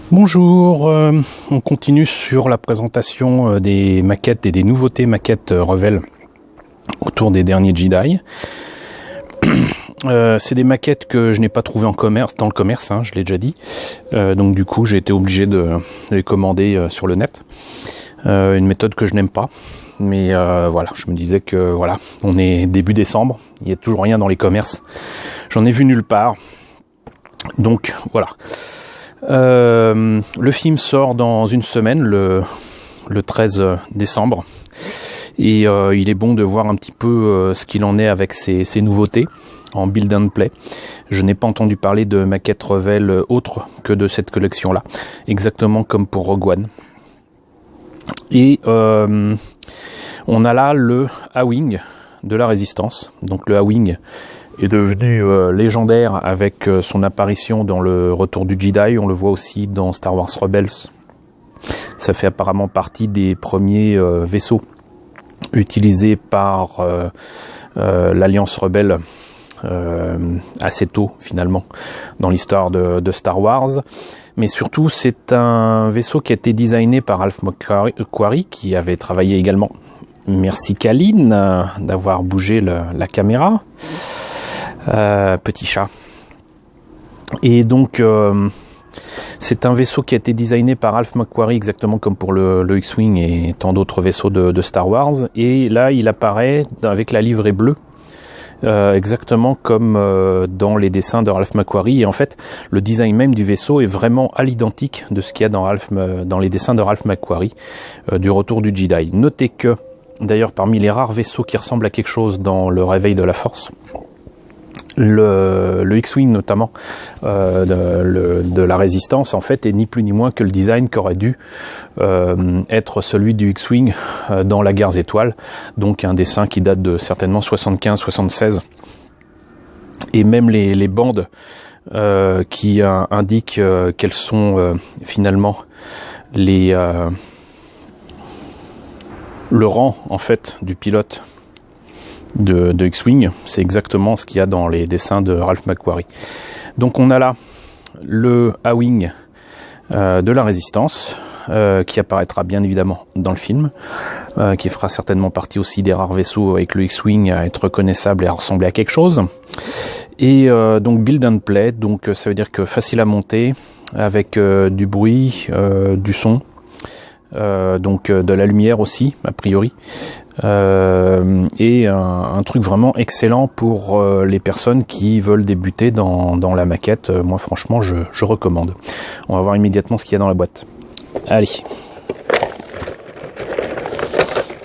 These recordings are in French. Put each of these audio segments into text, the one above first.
Bonjour, on continue sur la présentation des maquettes et des nouveautés maquettes Revell autour des derniers Jedi. C'est des maquettes que je n'ai pas trouvées dans le commerce, je l'ai déjà dit. Donc du coup j'ai été obligé de les commander sur le net. Une méthode que je n'aime pas. Mais voilà, je me disais que voilà, on est début décembre, il n'y a toujours rien dans les commerces. J'en ai vu nulle part. Donc voilà. Le film sort dans une semaine, le 13 décembre, et il est bon de voir un petit peu ce qu'il en est avec ces nouveautés en build and play. Je n'ai pas entendu parler de maquettes Revell autres que de cette collection-là, exactement comme pour Rogue One. Et on a là le A-Wing de la Résistance. Donc le A-Wing est devenu légendaire avec son apparition dans le Retour du Jedi. On le voit aussi dans Star Wars Rebels. Ça fait apparemment partie des premiers vaisseaux utilisés par l'Alliance Rebelle assez tôt finalement dans l'histoire de Star Wars. Mais surtout c'est un vaisseau qui a été designé par Ralph McQuarrie qui avait travaillé également. Merci Kaline d'avoir bougé la caméra. Petit chat. Et donc c'est un vaisseau qui a été designé par Ralph McQuarrie exactement comme pour le X-Wing et tant d'autres vaisseaux de Star Wars. Et là il apparaît avec la livrée bleue. Exactement comme dans les dessins de Ralph McQuarrie, et en fait le design même du vaisseau est vraiment à l'identique de ce qu'il y a dans les dessins de Ralph McQuarrie du Retour du Jedi. Notez que d'ailleurs parmi les rares vaisseaux qui ressemblent à quelque chose dans le Réveil de la Force, le X-Wing notamment de la Résistance en fait est ni plus ni moins que le design qu'aurait dû être celui du X-Wing dans la Guerre étoiles, donc un dessin qui date de certainement 75-76, et même les bandes qui indiquent quels sont finalement le rang en fait du pilote de X-Wing, c'est exactement ce qu'il y a dans les dessins de Ralph McQuarrie. Donc on a là le A-Wing de la Résistance, qui apparaîtra bien évidemment dans le film, qui fera certainement partie aussi des rares vaisseaux avec le X-Wing à être reconnaissable et à ressembler à quelque chose. Et donc build and play, donc ça veut dire que facile à monter, avec du bruit, du son, donc de la lumière aussi a priori, et un truc vraiment excellent pour les personnes qui veulent débuter dans la maquette. Moi franchement je recommande. On va voir immédiatement ce qu'il y a dans la boîte. Allez,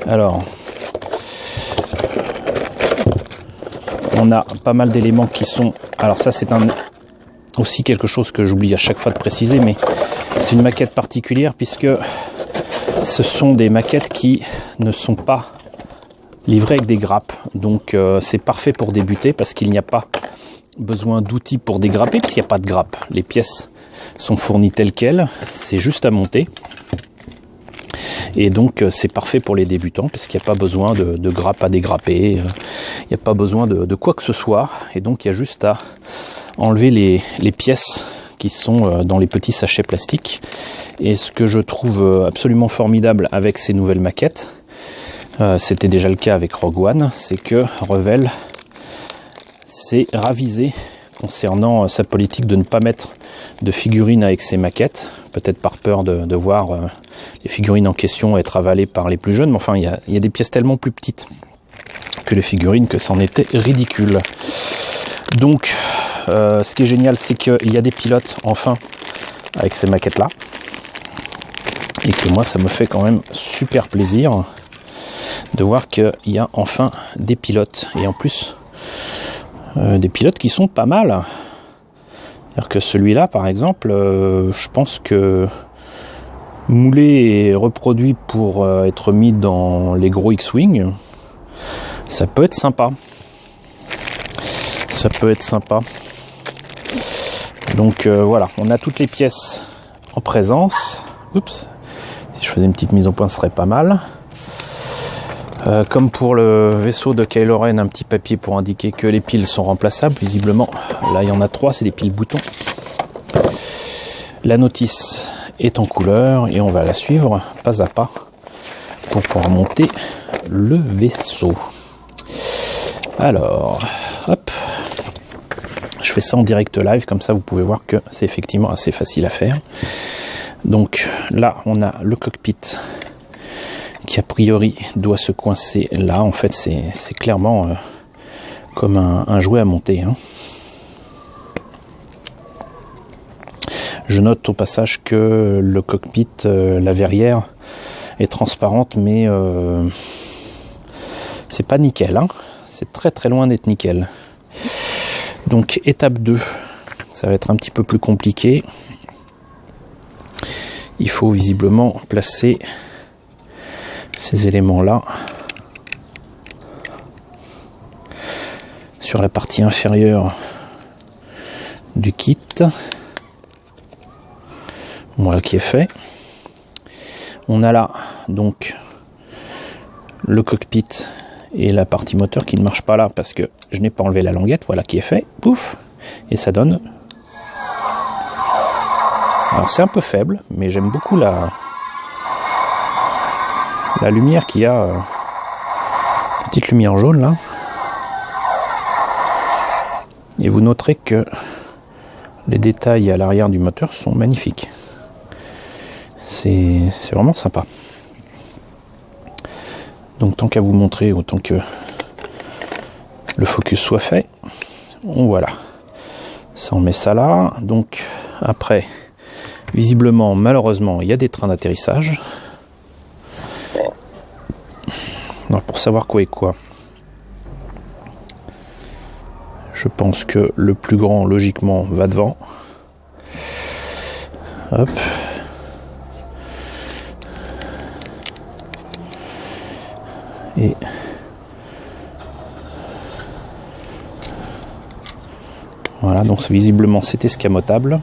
alors on a pas mal d'éléments qui sont, alors ça c'est aussi quelque chose que j'oublie à chaque fois de préciser, mais c'est une maquette particulière puisque ce sont des maquettes qui ne sont pas livrées avec des grappes. Donc c'est parfait pour débuter parce qu'il n'y a pas besoin d'outils pour dégrapper puisqu'il n'y a pas de grappe. Les pièces sont fournies telles quelles, c'est juste à monter. Et donc c'est parfait pour les débutants parce qu'il n'y a pas besoin de grappes à dégrapper, il n'y a pas besoin de quoi que ce soit. Et donc il y a juste à enlever les pièces qui sont dans les petits sachets plastiques. Et ce que je trouve absolument formidable avec ces nouvelles maquettes, c'était déjà le cas avec Rogue One, c'est que Revell s'est ravisé concernant sa politique de ne pas mettre de figurines avec ses maquettes, peut-être par peur de voir les figurines en question être avalées par les plus jeunes, mais enfin il y a des pièces tellement plus petites que les figurines que c'en était ridicule. Donc ce qui est génial, c'est qu'il y a des pilotes enfin avec ces maquettes là, et que moi ça me fait quand même super plaisir de voir qu'il y a enfin des pilotes, et en plus des pilotes qui sont pas mal. C'est-à-dire que celui-là par exemple, je pense que moulé et reproduit pour être mis dans les gros X-Wing, ça peut être sympa. Ça peut être sympa. Donc voilà, on a toutes les pièces en présence. Oups, si je faisais une petite mise au point, ce serait pas mal. Comme pour le vaisseau de Kylo Ren, un petit papier pour indiquer que les piles sont remplaçables. Visiblement, là il y en a 3, c'est des piles boutons. La notice est en couleur et on va la suivre pas à pas pour pouvoir monter le vaisseau. Alors, hop, je fais ça en direct live, comme ça vous pouvez voir que c'est effectivement assez facile à faire. Donc là, on a le cockpit qui a priori doit se coincer là. En fait, c'est clairement comme un jouet à monter, hein. Je note au passage que le cockpit, la verrière est transparente, mais c'est pas nickel, hein. C'est très très loin d'être nickel. Donc étape 2, ça va être un petit peu plus compliqué. Il faut visiblement placer ces éléments-là sur la partie inférieure du kit. Voilà qui est fait. On a là donc le cockpit et la partie moteur qui ne marche pas là parce que je n'ai pas enlevé la languette. Voilà qui est fait. Pouf, et ça donne. Alors c'est un peu faible, mais j'aime beaucoup la lumière qu'il y a. Petite lumière jaune là. Et vous noterez que les détails à l'arrière du moteur sont magnifiques. C'est vraiment sympa. Donc tant qu'à vous montrer, autant que le focus soit fait. Bon, voilà. Ça, on met ça là. Donc après, visiblement, malheureusement, il y a des trains d'atterrissage. Alors pour savoir quoi et quoi, je pense que le plus grand, logiquement, va devant. Hop. Et voilà, donc visiblement c'est escamotable.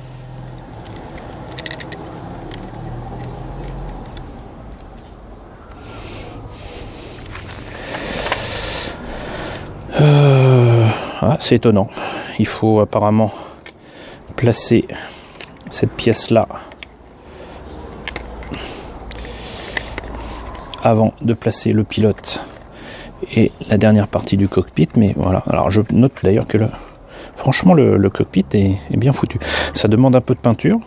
C'est étonnant. Il faut apparemment placer cette pièce-là avant de placer le pilote et la dernière partie du cockpit. Mais voilà, alors je note d'ailleurs que franchement le cockpit est bien foutu. Ça demande un peu de peinture,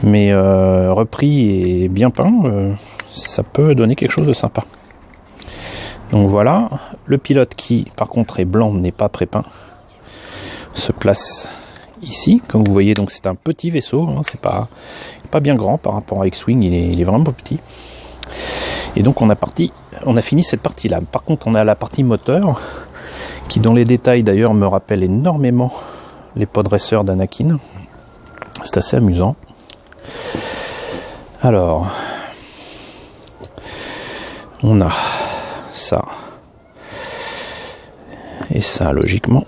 mais repris et bien peint, ça peut donner quelque chose de sympa. Donc voilà, le pilote qui par contre est blanc, n'est pas prépeint, se place ici, comme vous voyez. Donc c'est un petit vaisseau, hein, c'est pas bien grand par rapport à X-Wing, il est vraiment petit. Et donc on a fini cette partie là. Par contre on a la partie moteur qui dans les détails d'ailleurs me rappelle énormément les poddresseurs d'Anakin. C'est assez amusant. Alors on a ça et ça logiquement.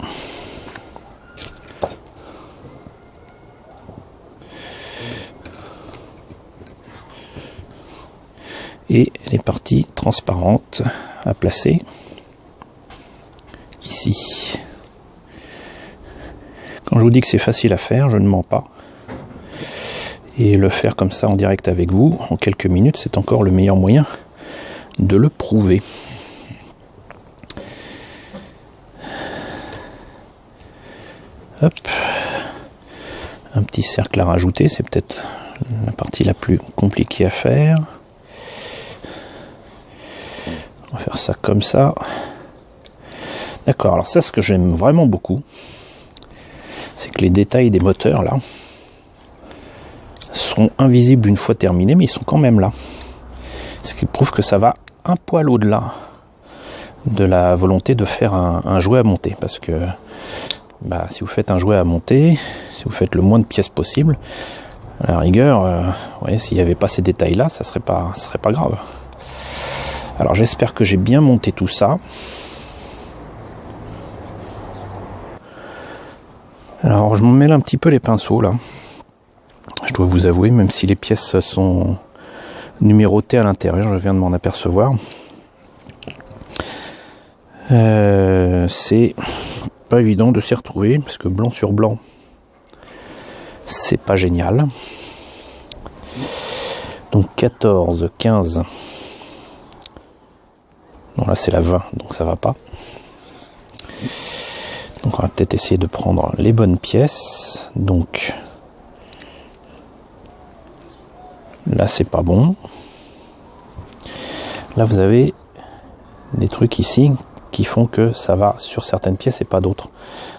Et les parties transparentes à placer ici. Quand je vous dis que c'est facile à faire, je ne mens pas. Et le faire comme ça en direct avec vous, en quelques minutes, c'est encore le meilleur moyen de le prouver. Hop. Un petit cercle à rajouter, c'est peut-être la partie la plus compliquée à faire. On va faire ça comme ça. D'accord, alors ça, ce que j'aime vraiment beaucoup, c'est que les détails des moteurs là seront invisibles une fois terminés, mais ils sont quand même là. Ce qui prouve que ça va un poil au-delà de la volonté de faire un jouet à monter. Parce que si vous faites un jouet à monter, si vous faites le moins de pièces possible, à la rigueur, s'il n'y avait pas ces détails là, ça serait pas grave. Alors j'espère que j'ai bien monté tout ça. Alors je m'en mêle un petit peu les pinceaux là. Je dois vous avouer, même si les pièces sont numérotées à l'intérieur, je viens de m'en apercevoir. C'est pas évident de s'y retrouver, parce que blanc sur blanc, c'est pas génial. Donc 14, 15. Non, là c'est la 20, donc ça va pas. Donc on va peut-être essayer de prendre les bonnes pièces. Donc là c'est pas bon. Là vous avez des trucs ici qui font que ça va sur certaines pièces et pas d'autres.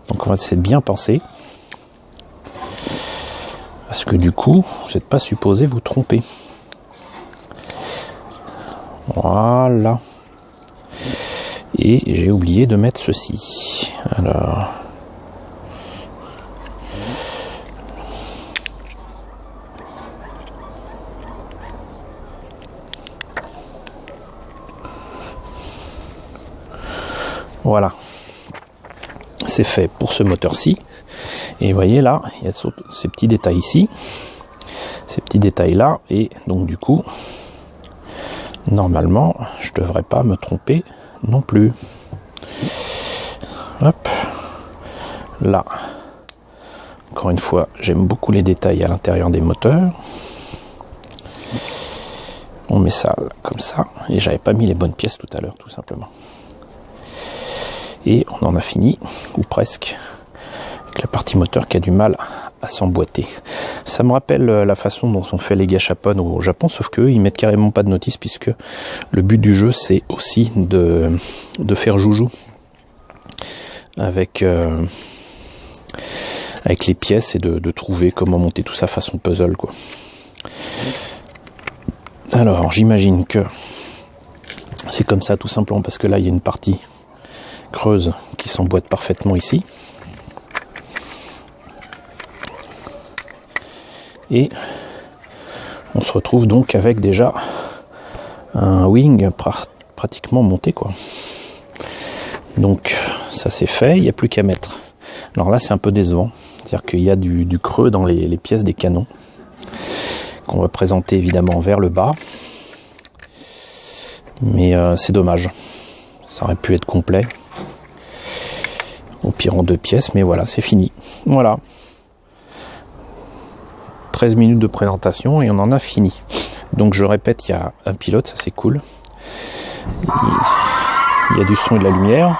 Donc on va essayer de bien penser. Parce que du coup, vous n'êtes pas supposé vous tromper. Voilà. Et j'ai oublié de mettre ceci. Alors. Voilà. C'est fait pour ce moteur-ci. Et vous voyez là, il y a ces petits détails ici. Ces petits détails là. Et donc du coup, normalement, je ne devrais pas me tromper non plus. Hop. Là. Encore une fois, j'aime beaucoup les détails à l'intérieur des moteurs. On met ça comme ça. Et j'avais pas mis les bonnes pièces tout à l'heure, tout simplement. Et on en a fini, ou presque, avec la partie moteur qui a du mal à s'emboîter. Ça me rappelle la façon dont on fait les gâchapon au Japon, sauf qu'eux, ils mettent carrément pas de notice, puisque le but du jeu, c'est aussi de faire joujou avec les pièces et de trouver comment monter tout ça façon puzzle, quoi. Alors, j'imagine que c'est comme ça, tout simplement, parce que là, il y a une partie creuse qui s'emboîte parfaitement ici. Et on se retrouve donc avec déjà un wing pratiquement monté, quoi. Donc ça c'est fait, il n'y a plus qu'à mettre. Alors là c'est un peu décevant, c'est-à-dire qu'il y a du creux dans les pièces des canons qu'on va présenter évidemment vers le bas. Mais c'est dommage, ça aurait pu être complet. Au pire en 2 pièces, mais voilà, c'est fini. Voilà. 13 minutes de présentation et on en a fini. Donc je répète, il y a un pilote, ça c'est cool. Il y a du son et de la lumière.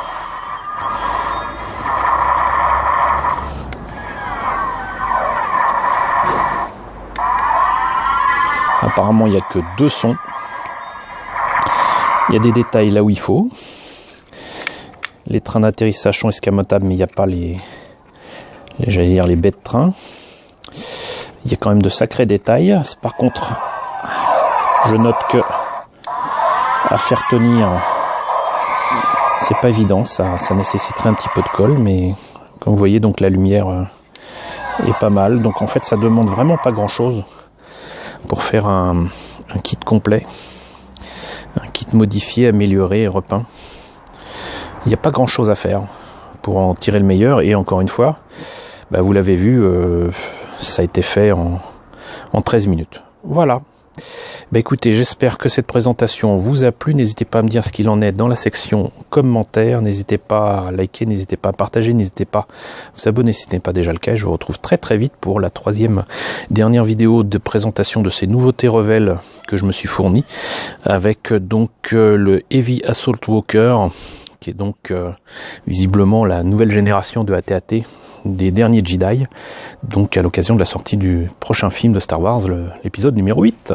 Apparemment, il n'y a que 2 sons. Il y a des détails là où il faut. Les trains d'atterrissage sont escamotables, mais il n'y a pas j'allais dire les baies de train. Il y a quand même de sacrés détails. Par contre, je note que à faire tenir, c'est pas évident. Ça nécessiterait un petit peu de colle, mais comme vous voyez, donc la lumière est pas mal. Donc en fait, ça demande vraiment pas grand-chose pour faire un kit complet, un kit modifié, amélioré et repeint. Il n'y a pas grand chose à faire pour en tirer le meilleur, et encore une fois, bah vous l'avez vu, ça a été fait en 13 minutes. Voilà. Bah écoutez, j'espère que cette présentation vous a plu. N'hésitez pas à me dire ce qu'il en est dans la section commentaires. N'hésitez pas à liker, n'hésitez pas à partager, n'hésitez pas à vous abonner si ce n'est pas déjà le cas. Je vous retrouve très très vite pour la 3e dernière vidéo de présentation de ces nouveautés Revell que je me suis fourni, avec donc le Heavy Assault Walker, qui est donc visiblement la nouvelle génération de AT-AT des derniers Jedi, donc à l'occasion de la sortie du prochain film de Star Wars, l'épisode numéro 8.